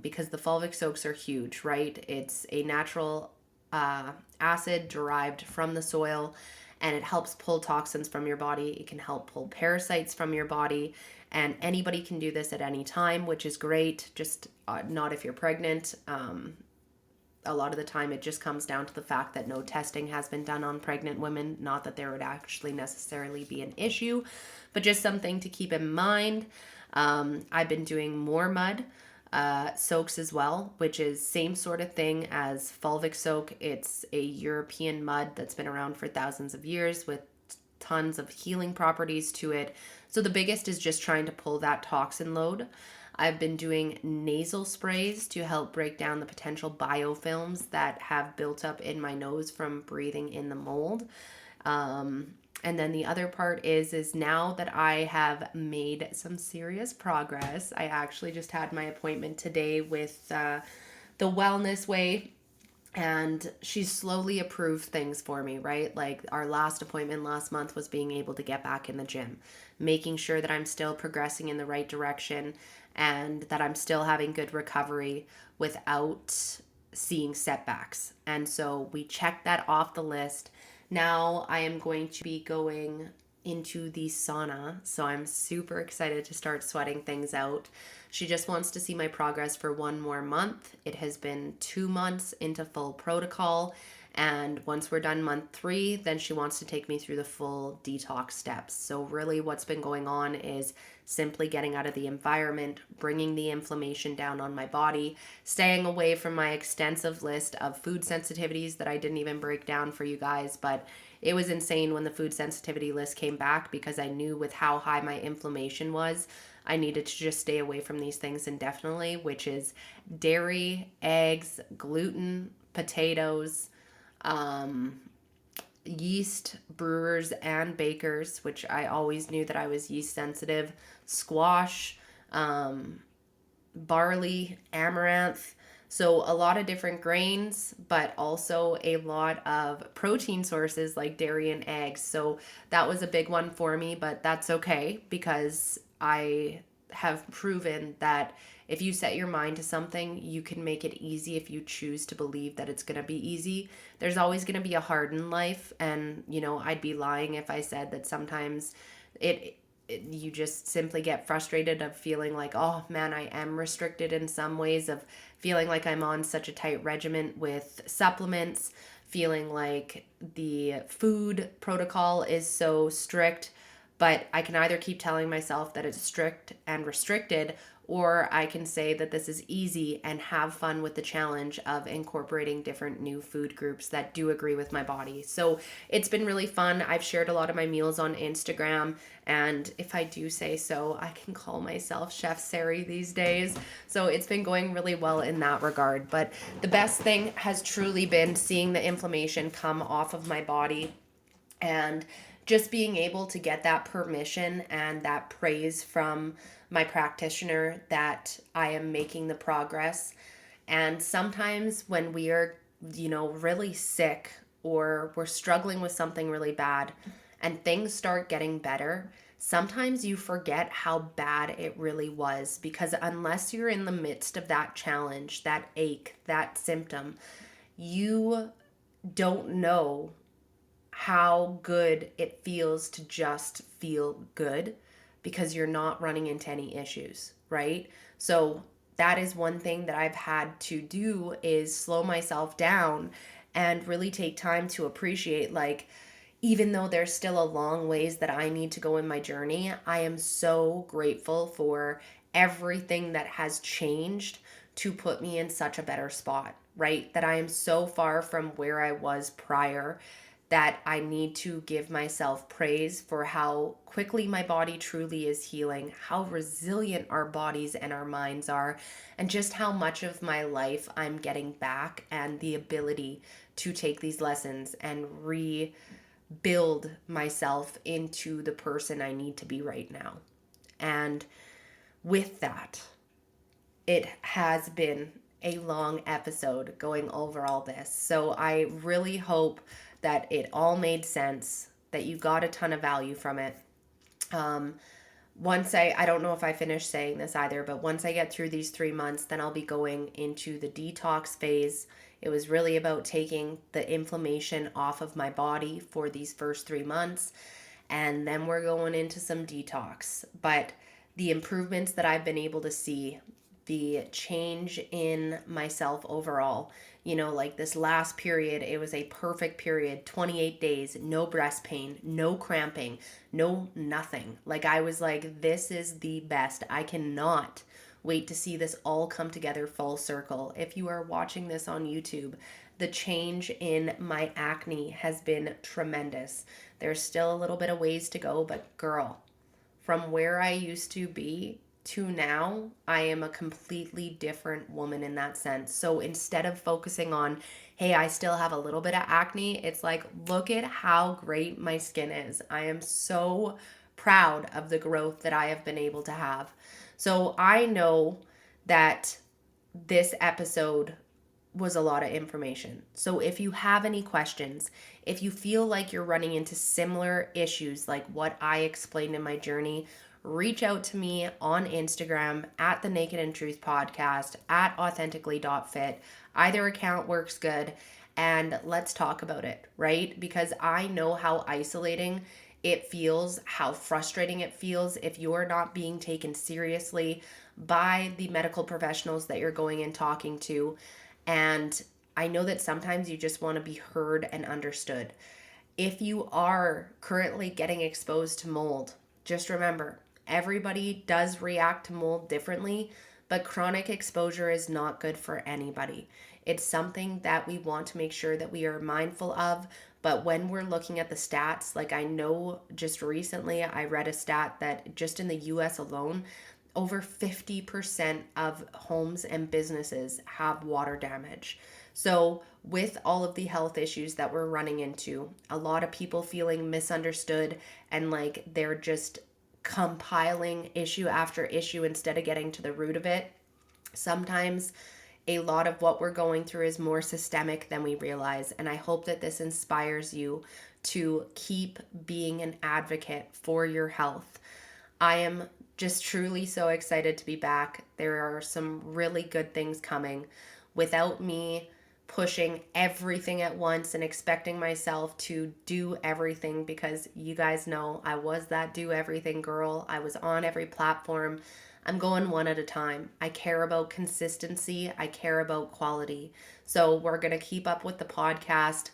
because the fulvic soaks are huge, right? It's a natural acid derived from the soil, and it helps pull toxins from your body. It can help pull parasites from your body, and anybody can do this at any time, which is great. Just not if you're pregnant. A lot of the time it just comes down to the fact that no testing has been done on pregnant women. Not that there would actually necessarily be an issue, but just something to keep in mind. I've been doing more mud soaks as well, which is same sort of thing as fulvic soak. It's a European mud that's been around for thousands of years with tons of healing properties to it. So the biggest is just trying to pull that toxin load. I've been doing nasal sprays to help break down the potential biofilms that have built up in my nose from breathing in the mold. And then the other part is now that I have made some serious progress, I actually just had my appointment today with the Wellness Way, and she's slowly approved things for me, right? Like our last appointment last month was being able to get back in the gym, making sure that I'm still progressing in the right direction and that I'm still having good recovery without seeing setbacks. And so we checked that off the list. Now I am going to be going into the sauna, so I'm super excited to start sweating things out. She just wants to see my progress for 1 more month. It has been 2 months into full protocol, and once we're done month 3, then she wants to take me through the full detox steps. So really what's been going on is simply getting out of the environment, bringing the inflammation down on my body, staying away from my extensive list of food sensitivities that I didn't even break down for you guys, but it was insane when the food sensitivity list came back because I knew with how high my inflammation was, I needed to just stay away from these things indefinitely, which is dairy, eggs, gluten, potatoes, yeast, brewers, and bakers, which I always knew that I was yeast sensitive, squash, barley, amaranth. So a lot of different grains, but also a lot of protein sources like dairy and eggs. So that was a big one for me, but that's okay because I have proven that if you set your mind to something, you can make it easy if you choose to believe that it's going to be easy. There's always going to be a hard in life, and I'd be lying if I said that sometimes it you just simply get frustrated of feeling like, oh man, I am restricted in some ways, of feeling like I'm on such a tight regimen with supplements, feeling like the food protocol is so strict. But I can either keep telling myself that it's strict and restricted, or I can say that this is easy and have fun with the challenge of incorporating different new food groups that do agree with my body. So it's been really fun. I've shared a lot of my meals on Instagram, and if I do say so, I can call myself Chef Sari these days. So it's been going really well in that regard. But the best thing has truly been seeing the inflammation come off of my body, and just being able to get that permission and that praise from my practitioner that I am making the progress. And sometimes when we are, really sick, or we're struggling with something really bad and things start getting better, sometimes you forget how bad it really was, because unless you're in the midst of that challenge, that ache, that symptom, you don't know how good it feels to just feel good, because you're not running into any issues, right? So that is one thing that I've had to do, is slow myself down and really take time to appreciate, like, even though there's still a long ways that I need to go in my journey, I am so grateful for everything that has changed to put me in such a better spot, right? That I am so far from where I was prior, that I need to give myself praise for how quickly my body truly is healing, how resilient our bodies and our minds are, and just how much of my life I'm getting back, and the ability to take these lessons and rebuild myself into the person I need to be right now. And with that, it has been a long episode going over all this. So I really hope that it all made sense, that you got a ton of value from it. Once I don't know if I finished saying this either, but once I get through these 3 months, then I'll be going into the detox phase. It was really about taking the inflammation off of my body for these first 3 months. And then we're going into some detox. But the improvements that I've been able to see, the change in myself overall, like this last period, it was a perfect period, 28 days, no breast pain, no cramping, no nothing. Like, I was like, this is the best. I cannot wait to see this all come together full circle. If you are watching this on YouTube, the change in my acne has been tremendous. There's still a little bit of ways to go, but girl, from where I used to be to now, I am a completely different woman in that sense. So instead of focusing on, hey, I still have a little bit of acne, it's like, look at how great my skin is. I am so proud of the growth that I have been able to have. So I know that this episode was a lot of information. So if you have any questions, if you feel like you're running into similar issues like what I explained in my journey, reach out to me on Instagram at the Naked and Truth Podcast, at authentically.fit. Either account works good, and let's talk about it, right? Because I know how isolating it feels, how frustrating it feels if you're not being taken seriously by the medical professionals that you're going and talking to. And I know that sometimes you just want to be heard and understood. If you are currently getting exposed to mold, just remember, everybody does react to mold differently, but chronic exposure is not good for anybody. It's something that we want to make sure that we are mindful of. But when we're looking at the stats, like, I know just recently I read a stat that just in the US alone, over 50% of homes and businesses have water damage. So with all of the health issues that we're running into, a lot of people feeling misunderstood, and like they're just compiling issue after issue instead of getting to the root of it. Sometimes a lot of what we're going through is more systemic than we realize. And I hope that this inspires you to keep being an advocate for your health. I am just truly so excited to be back. There are some really good things coming. Without me pushing everything at once and expecting myself to do everything, because you guys know I was that do everything girl. I was on every platform. I'm going one at a time. I care about consistency. I care about quality. So we're going to keep up with the podcast.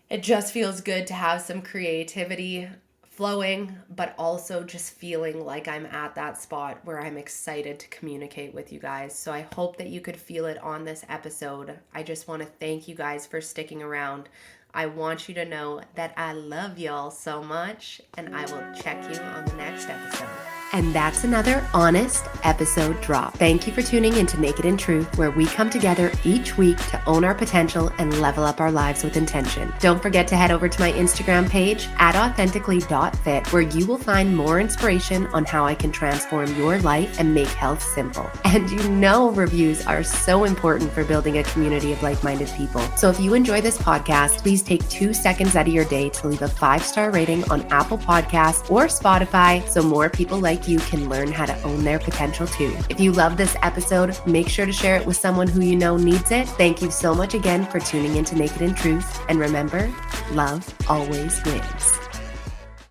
It just feels good to have some creativity flowing, but also just feeling like I'm at that spot where I'm excited to communicate with you guys. So I hope that you could feel it on this episode. I just want to thank you guys for sticking around. I want you to know that I love y'all so much, and I will check you on the next episode. And that's another honest episode drop. Thank you for tuning into Naked in Truth, where we come together each week to own our potential and level up our lives with intention. Don't forget to head over to my Instagram page at authentically.fit, where you will find more inspiration on how I can transform your life and make health simple. And you know reviews are so important for building a community of like-minded people. So if you enjoy this podcast, please take 2 seconds out of your day to leave a 5-star rating on Apple Podcasts or Spotify so more people like you can learn how to own their potential too. If you love this episode, make sure to share it with someone who you know needs it. Thank you so much again for tuning into Naked in Truth. And remember, love always wins.